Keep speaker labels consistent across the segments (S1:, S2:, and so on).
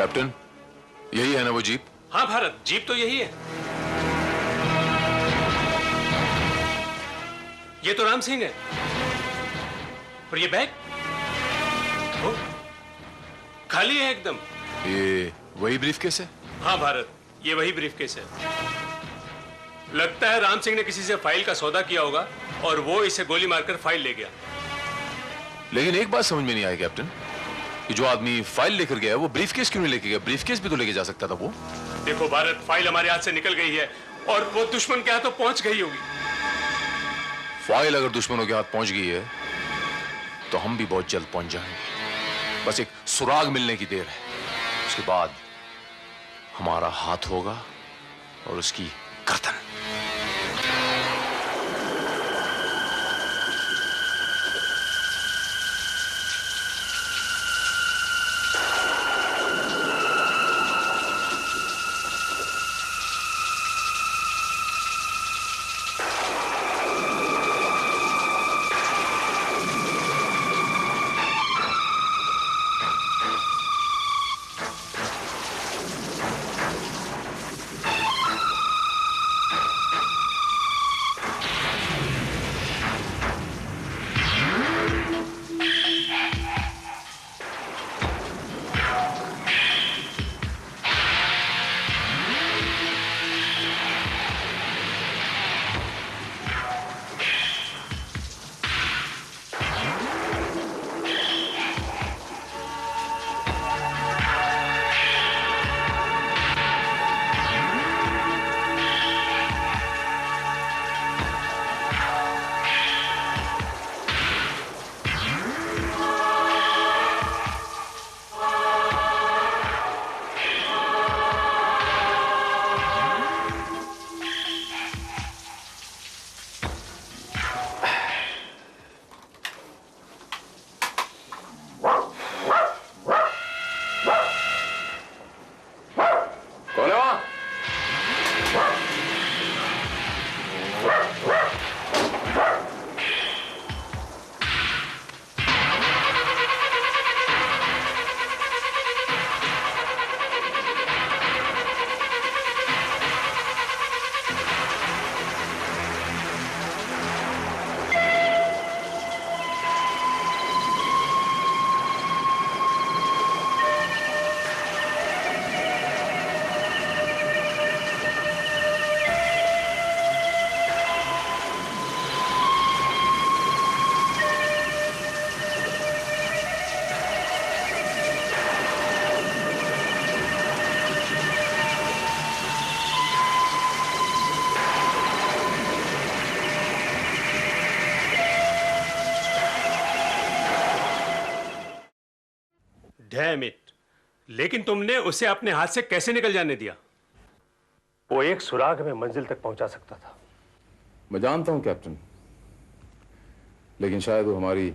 S1: Captain, यही है ना वो जीप?
S2: हाँ भारत, जीप तो यही है। ये तो राम सिंह है। और ये बैग खाली है एकदम।
S1: ये वही ब्रीफकेस है?
S2: हाँ भारत, ये वही ब्रीफकेस है। लगता है राम सिंह ने किसी से फाइल का सौदा किया होगा और वो इसे गोली मारकर फाइल ले गया।
S1: लेकिन एक बात समझ में नहीं आई कैप्टन, कि जो आदमी फाइल लेकर गया वो ब्रीफकेस क्यों नहीं लेके गया? ब्रीफकेस भी तो लेके जा सकता था वो।
S2: देखो भारत, फाइल हमारे हाथ से निकल गई है और वो दुश्मन के हाथों पहुंच गई होगी।
S1: फाइल अगर दुश्मनों के हाथ पहुंच गई है तो हम भी बहुत जल्द पहुंच जाएंगे। बस एक सुराग मिलने की देर है, उसके बाद हमारा हाथ होगा और उसकी गर्दन।
S2: Damn it! लेकिन तुमने उसे अपने हाथ से कैसे निकल जाने दिया? वो एक सुराग में मंजिल तक पहुंचा सकता था।
S1: मैं जानता हूं कैप्टन, लेकिन शायद वो हमारी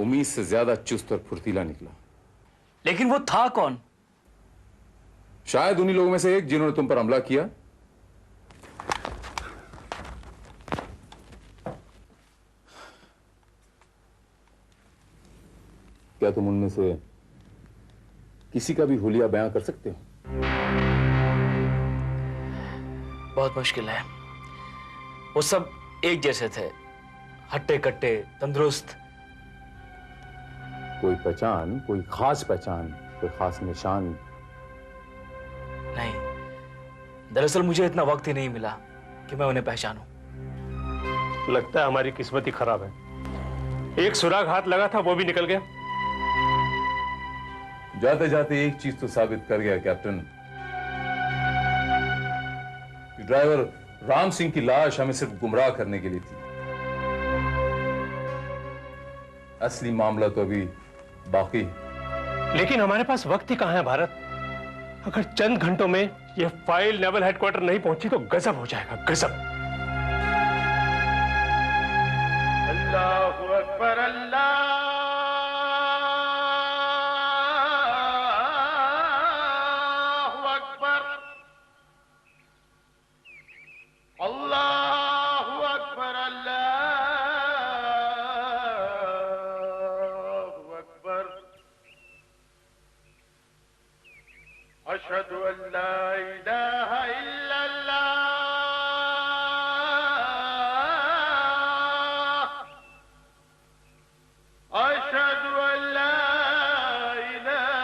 S1: उम्मीद से ज्यादा चुस्त और फुर्तीला निकला।
S3: लेकिन वो था कौन?
S1: शायद उन्हीं लोगों में से एक जिन्होंने तुम पर हमला किया। क्या तुम उनमें से किसी का भी हुलिया बयां कर सकते हो?
S3: बहुत मुश्किल है। वो सब एक जैसे थे, हट्टे कट्टे, तंदुरुस्त।
S1: कोई पहचान, कोई खास पहचान, कोई खास निशान?
S3: नहीं, दरअसल मुझे इतना वक्त ही नहीं मिला कि मैं उन्हें पहचानूं।
S2: लगता है हमारी किस्मत ही खराब है। एक सुराग हाथ लगा था, वो भी निकल गया।
S1: जाते जाते एक चीज तो साबित कर गया कैप्टन, कि ड्राइवर राम सिंह की लाश हमें सिर्फ गुमराह करने के लिए थी। असली मामला तो अभी बाकी है।
S2: लेकिन हमारे पास वक्त ही कहां है भारत? अगर चंद घंटों में यह फाइल नेवल हेडक्वार्टर नहीं पहुंची तो गजब हो जाएगा, गजब। अल्लाहु अकबर, अल्लाहु अकबर, अल्लाहु अकबर, अल्लाहु अकबर।
S4: अशहदु अल्ला इलाहा इल्लल्लाह अशहदु अल्ला इलाहा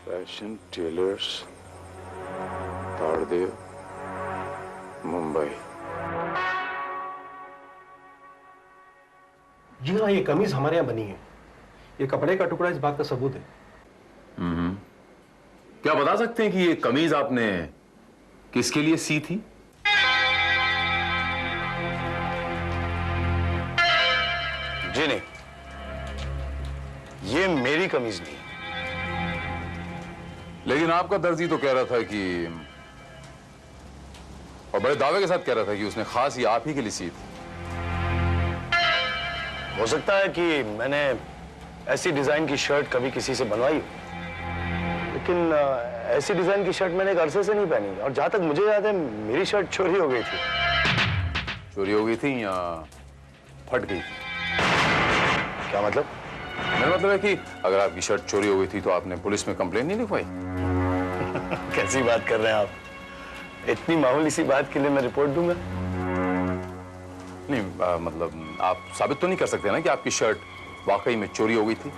S5: फैशन टेलर्स, ताड़देव, मुंबई।
S2: जी हाँ, ये कमीज हमारे यहाँ बनी है। ये कपड़े का टुकड़ा इस बात का सबूत है।
S1: क्या बता सकते हैं कि ये कमीज आपने किसके लिए सी थी?
S5: जी नहीं, ये मेरी कमीज नहीं है।
S1: लेकिन आपका दर्जी तो कह रहा था कि, और बड़े दावे के साथ कह रहा था कि उसने खास ये आप ही के लिए सी थी।
S5: हो सकता है कि मैंने ऐसी डिजाइन की शर्ट कभी किसी से बनवाई हो, लेकिन ऐसी डिजाइन की शर्ट मैंने एक अरसे से नहीं पहनी। और जहां तक मुझे याद है, मेरी शर्ट चोरी हो गई थी।
S1: चोरी हो गई थी या फट गई थी?
S5: क्या मतलब?
S1: मेरा मतलब है कि अगर आपकी शर्ट चोरी हो गई थी तो आपने पुलिस में कंप्लेन नहीं लिखवाई?
S5: कैसी बात कर रहे हैं आप? इतनी मामूली सी बात के लिए मैं रिपोर्ट दूंगा?
S1: नहीं, मतलब आप साबित तो नहीं कर सकते ना कि आपकी शर्ट वाकई में चोरी हो गई थी?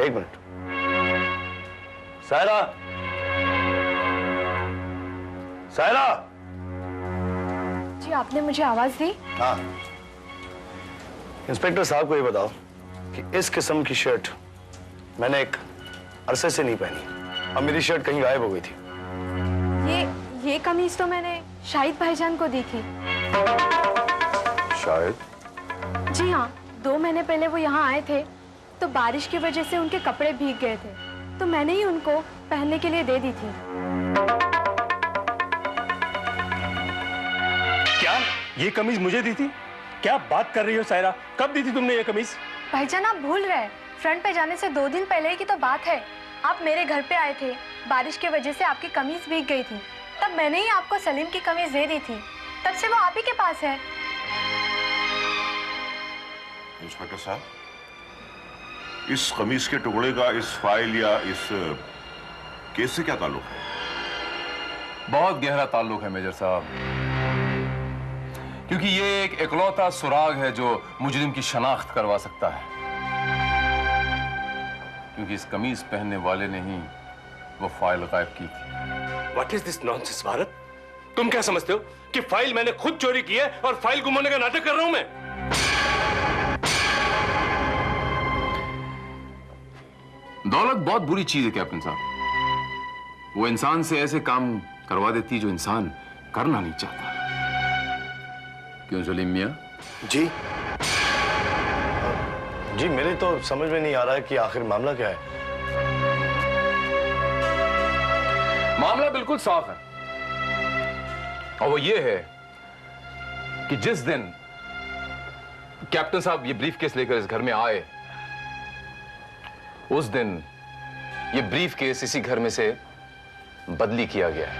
S5: एक मिनट, सायरा, सायरा।
S6: जी, आपने मुझे आवाज दी?
S5: हाँ, इंस्पेक्टर साहब को ये बताओ कि इस किस्म की शर्ट मैंने एक अरसे से नहीं पहनी और मेरी शर्ट कहीं गायब हो गई थी।
S6: ये कमीज तो मैंने शाहिद भाईजान को दी थी।
S1: शायद?
S6: जी हाँ, 2 महीने पहले वो यहाँ आए थे तो बारिश की वजह से उनके कपड़े भीग गए थे, तो मैंने ही उनको पहनने के लिए दे दी थी।
S2: क्या ये कमीज मुझे दी थी? क्या बात कर रही हो सायरा? कब दी थी तुमने ये कमीज?
S6: भाईजान, आप भूल रहे हैं। फ्रंट पे जाने से 2 दिन पहले की तो बात है। आप मेरे घर पे आए थे, बारिश की वजह से आपकी कमीज भीग गई थी, तब मैंने ही आपको सलीम की कमीज दे दी थी। तब से वो आप ही के पास है।
S4: इंस्पेक्टर साहब, इस कमीज के टुकड़े का इस फाइल या इस केस से क्या ताल्लुक है?
S1: बहुत गहरा ताल्लुक है मेजर साहब, क्योंकि ये एक इकलौता सुराग है जो मुजरिम की शनाख्त करवा सकता है। क्योंकि इस कमीज पहनने वाले ने ही वो फाइल गायब की थी।
S2: What is this nonsense, Bharat? तुम क्या समझते हो कि फाइल मैंने खुद चोरी की है और फाइल गुम होने का नाटक कर रहा हूं मैं?
S1: दौलत बहुत बुरी चीज है कैप्टन साहब। वो इंसान से ऐसे काम करवा देती जो इंसान करना नहीं चाहता। क्यों सलीम मियां?
S5: जी जी, मेरे तो समझ में नहीं आ रहा है कि आखिर मामला क्या है।
S1: मामला बिल्कुल साफ है, और वो ये है कि जिस दिन कैप्टन साहब ये ब्रीफ केस लेकर इस घर में आए, उस दिन ये ब्रीफ केस इसी घर में से बदली किया गया है।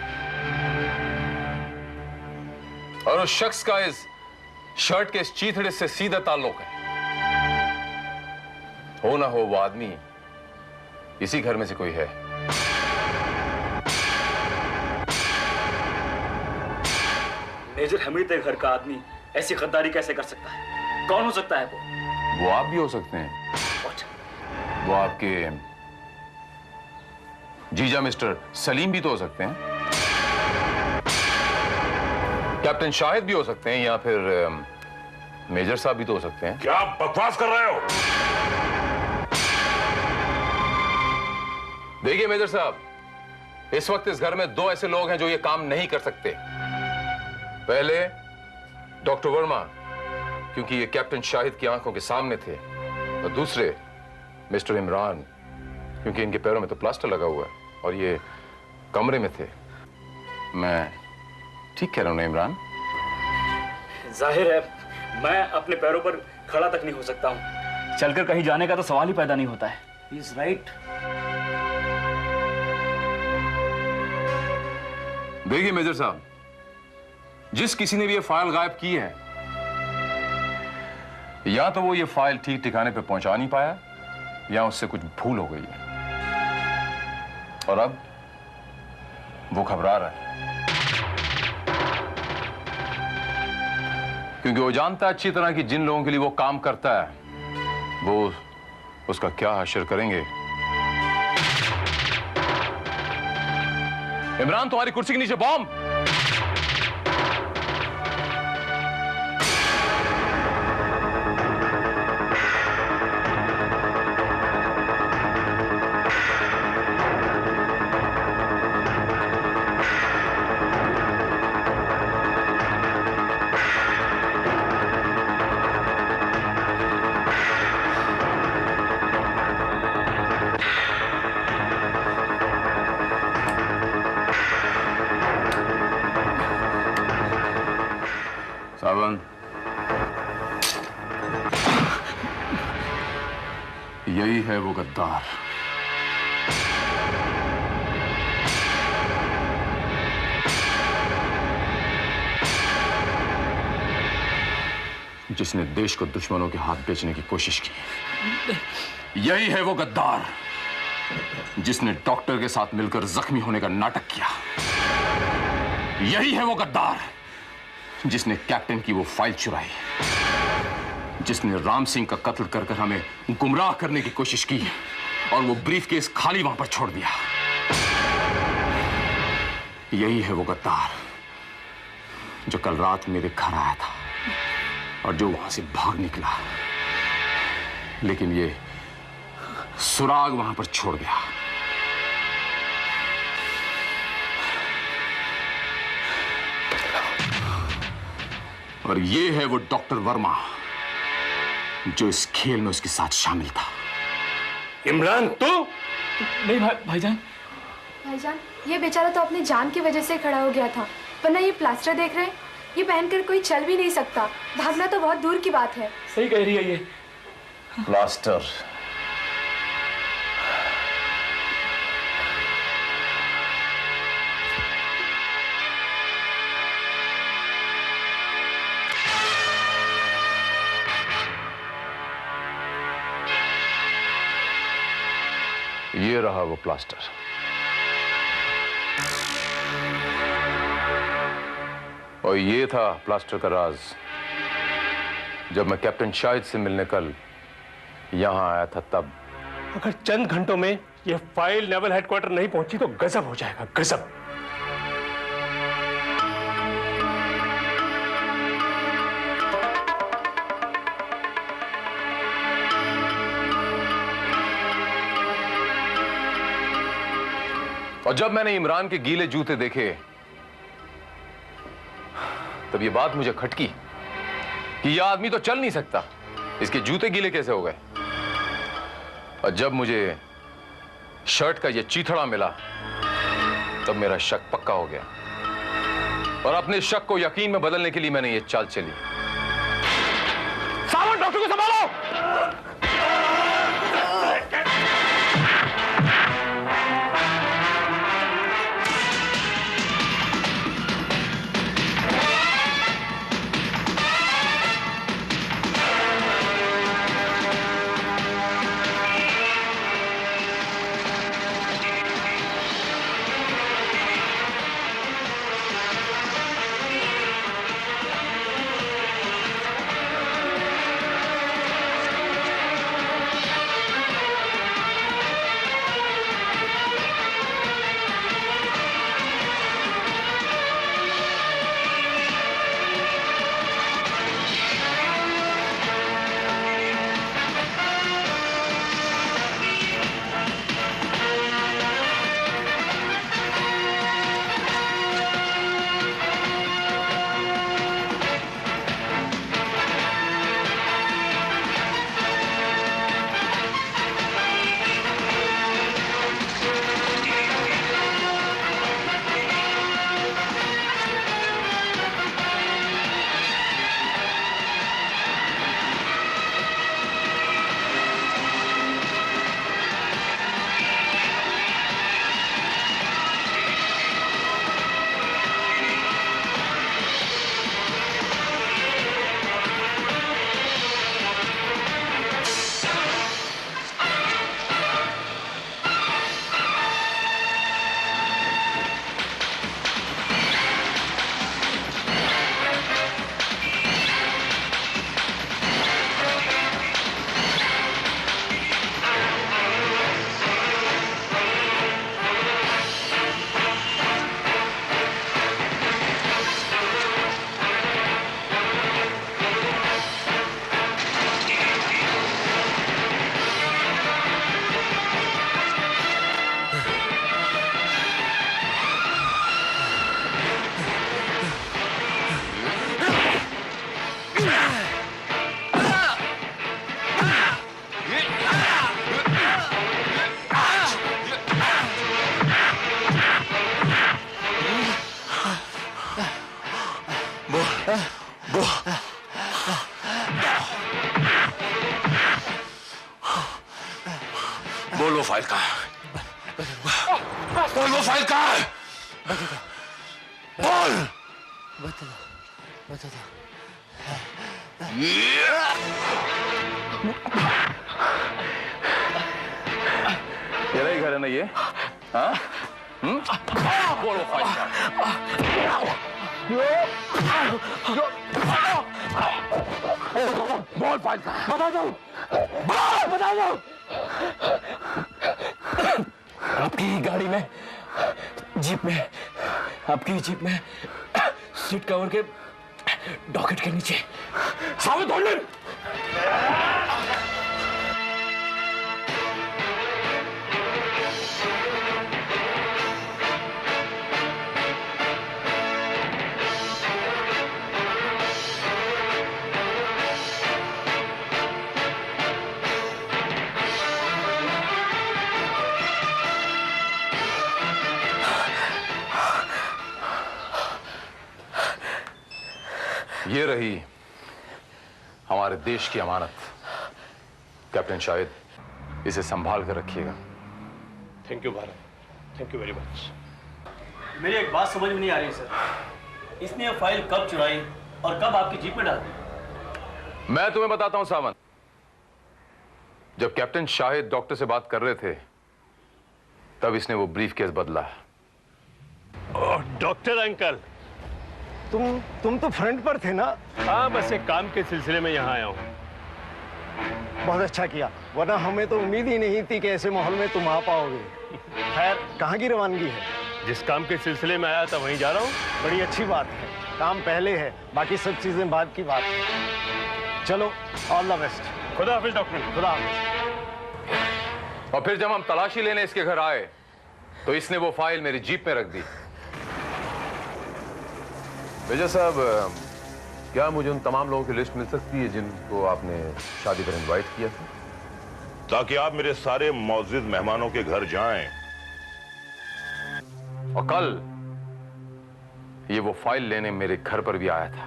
S1: और उस शख्स का इस शर्ट के इस चीथड़े से सीधा ताल्लुक है। हो ना हो वो आदमी इसी घर में से कोई है।
S3: मेजर हमीद के घर का आदमी ऐसी गद्दारी कैसे कर सकता है? कौन हो सकता है वो?
S1: वो आप भी हो सकते हैं।
S3: What?
S1: वो आपके जीजा मिस्टर सलीम भी तो हो सकते हैं। कैप्टन शाहिद भी हो सकते हैं, या फिर मेजर साहब भी तो हो सकते हैं।
S4: क्या आप बकवास कर रहे हो?
S1: देखिए मेजर साहब, इस वक्त इस घर में दो ऐसे लोग हैं जो ये काम नहीं कर सकते। पहले डॉक्टर वर्मा, क्योंकि ये कैप्टन शाहिद की आंखों के सामने थे, और दूसरे मिस्टर इमरान, क्योंकि इनके पैरों में तो प्लास्टर लगा हुआ है और ये कमरे में थे। मैं ठीक कह रहा हूं ना इमरान?
S3: जाहिर है मैं अपने पैरों पर खड़ा तक नहीं हो सकता हूं। चलकर कहीं जाने का तो सवाल ही पैदा नहीं होता है। He is right.
S1: देखिए मेजर साहब, जिस किसी ने भी ये फाइल गायब की है, या तो वो ये फाइल ठीक ठिकाने पे पहुंचा नहीं पाया, या उससे कुछ भूल हो गई है, और अब वो घबरा रहा है, क्योंकि वो जानता है अच्छी तरह कि जिन लोगों के लिए वो काम करता है वो उसका क्या हश्र करेंगे। इमरान, तुम्हारी कुर्सी के नीचे बॉम्ब! सावन, यही है वो गद्दार। जिसने देश को दुश्मनों के हाथ बेचने की कोशिश की। यही है वो गद्दार जिसने डॉक्टर के साथ मिलकर जख्मी होने का नाटक किया। यही है वो गद्दार जिसने कैप्टन की वो फाइल चुराई, जिसने राम सिंह का कत्ल कर कर हमें गुमराह करने की कोशिश की और वो ब्रीफकेस खाली वहां पर छोड़ दिया। यही है वो गद्दार जो कल रात मेरे घर आया था और जो वहां से भाग निकला, लेकिन ये सुराग वहां पर छोड़ गया। और ये है वो डॉक्टर वर्मा जो इस खेल में उसके साथ शामिल था।
S2: इमरान, तू?
S3: नहीं भाईजान।
S6: भाईजान, ये बेचारा तो अपनी जान की वजह से खड़ा हो गया था, वरना ये प्लास्टर देख रहे हैं, ये पहनकर कोई चल भी नहीं सकता। भागना तो बहुत दूर की बात है।
S3: सही कह रही है ये।
S1: प्लास्टर? ये रहा वो प्लास्टर। और ये था प्लास्टर का राज जब मैं कैप्टन शाहिद से मिलने कल यहां आया था तब।
S2: अगर चंद घंटों में ये फाइल नेवल हेडक्वार्टर नहीं पहुंची तो गजब हो जाएगा, गजब।
S1: और जब मैंने इमरान के गीले जूते देखे तब ये बात मुझे खटकी कि यह आदमी तो चल नहीं सकता, इसके जूते गीले कैसे हो गए। और जब मुझे शर्ट का ये चीथड़ा मिला तब मेरा शक पक्का हो गया और अपने शक को यकीन में बदलने के लिए मैंने ये चाल चली। सावन, डॉक्टर को संभालो। बोल वो फाइल कहाँ है? बोल वो फाइल कहाँ है? बोल। तेरा ही घर है ना ये? हाँ? बोल वो फाइल कहाँ है? बोल फाइल कहाँ है? बता दो। बता दो।
S3: आपकी ही गाड़ी में, जीप में, आपकी जीप में सीट कवर के डॉकेट के नीचे।
S1: साबित हो ले। ये रही हमारे देश की अमानत। कैप्टन शाहिद, इसे संभाल कर रखिएगा।
S2: Thank you Bharat, thank you very much.
S7: मेरी एक बात समझ में नहीं आ रही सर, इसने ये फाइल कब चुराई और कब आपकी जीप में डाल दी?
S1: मैं तुम्हें बताता हूं सावंत। जब कैप्टन शाहिद डॉक्टर से बात कर रहे थे तब इसने वो ब्रीफ केस बदला।
S2: डॉक्टर अंकल,
S5: तुम तो फ्रंट पर थे ना?
S2: हाँ, बस एक काम के सिलसिले में यहाँ आया हूँ।
S5: बहुत अच्छा किया, वरना हमें तो उम्मीद ही नहीं थी कि ऐसे माहौल में तुम आ पाओगे। खैर, कहाँ की रवानगी है?
S2: जिस काम के सिलसिले में आया था वहीं जा रहा हूँ।
S5: बड़ी अच्छी बात है, काम पहले है, बाकी सब चीजें बाद की बात है। चलो, ऑल द बेस्ट।
S2: खुदा हाफिज डॉक्टर।
S5: खुदा हाफिज।
S1: और फिर जब हम तलाशी लेने इसके घर आए तो इसने वो फाइल मेरी जीप में रख दी। मेजर साहब, क्या मुझे उन तमाम लोगों की लिस्ट मिल सकती है जिनको आपने शादी पर इनवाइट किया था,
S4: ताकि आप मेरे सारे मौजूद मेहमानों के घर जाएं।
S1: और कल ये वो फाइल लेने मेरे घर पर भी आया था।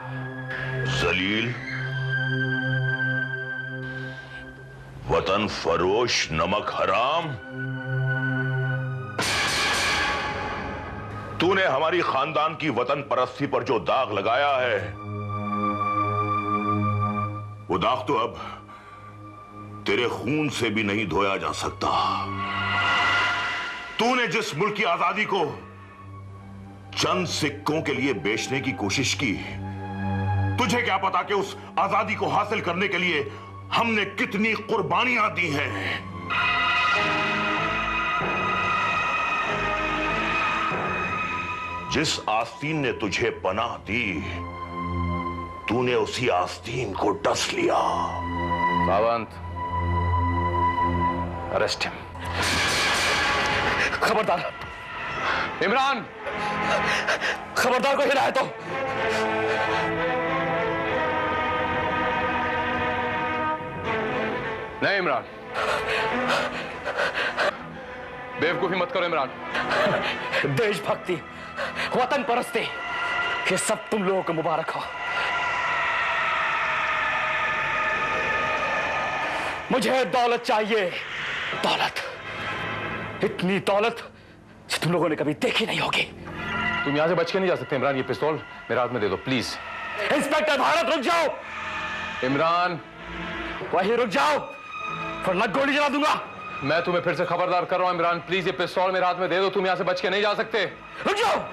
S4: जलील, वतन फरोश, नमक हराम, तूने हमारी खानदान की वतन परस्ती पर जो दाग लगाया है, वो दाग तो अब तेरे खून से भी नहीं धोया जा सकता। तूने जिस मुल्क की आजादी को चंद सिक्कों के लिए बेचने की कोशिश की, तुझे क्या पता कि उस आजादी को हासिल करने के लिए हमने कितनी कुर्बानियां दी हैं। जिस आस्तीन ने तुझे पनाह दी, तूने उसी आस्तीन को डस लिया।
S1: Sawant, arrest him.
S3: खबरदार
S1: इमरान,
S3: खबरदार को हिलाए तो।
S1: नहीं इमरान, बेवकूफी मत करो इमरान।
S3: देशभक्ति, वतन परस्ती, ये सब तुम लोगों को मुबारक हो। मुझे दौलत चाहिए, दौलत, इतनी दौलत जो तुम लोगों ने कभी देखी नहीं होगी।
S1: तुम यहां से बच के नहीं जा सकते इमरान। ये पिस्तौल मेरे हाथ में दे दो प्लीज।
S3: इंस्पेक्टर भारत, रुक जाओ।
S1: इमरान,
S3: वहीं रुक जाओ वरना गोली चला दूंगा।
S1: मैं तुम्हें फिर से खबरदार कर रहा हूं इमरान, प्लीज ये पिस्तौल मेरे हाथ में दे दो। तुम यहां से बच के नहीं जा सकते।
S3: रुक जाओ।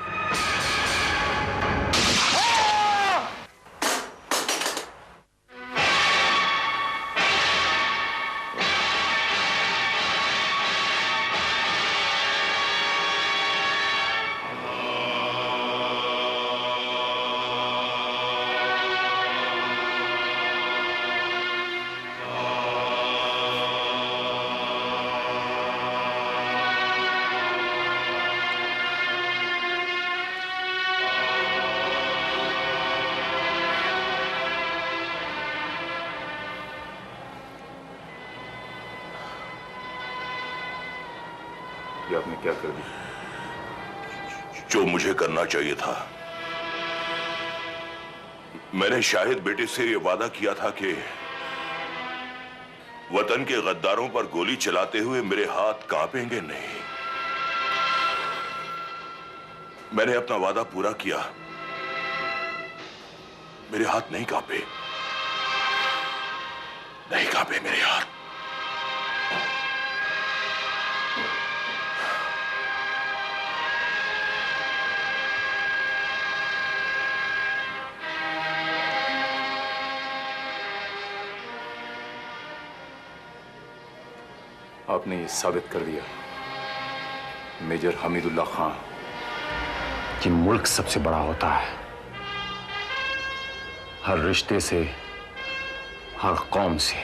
S1: ये आपने क्या कर दिया?
S4: जो मुझे करना चाहिए था। मैंने शाहिद बेटे से यह वादा किया था कि वतन के गद्दारों पर गोली चलाते हुए मेरे हाथ कांपेंगे नहीं। मैंने अपना वादा पूरा किया, मेरे हाथ नहीं कांपे, नहीं कांपे मेरे हाथ।
S1: आपने ये साबित कर दिया मेजर हमीदुल्लाह खां कि मुल्क सबसे बड़ा होता है। हर रिश्ते से, हर कौम से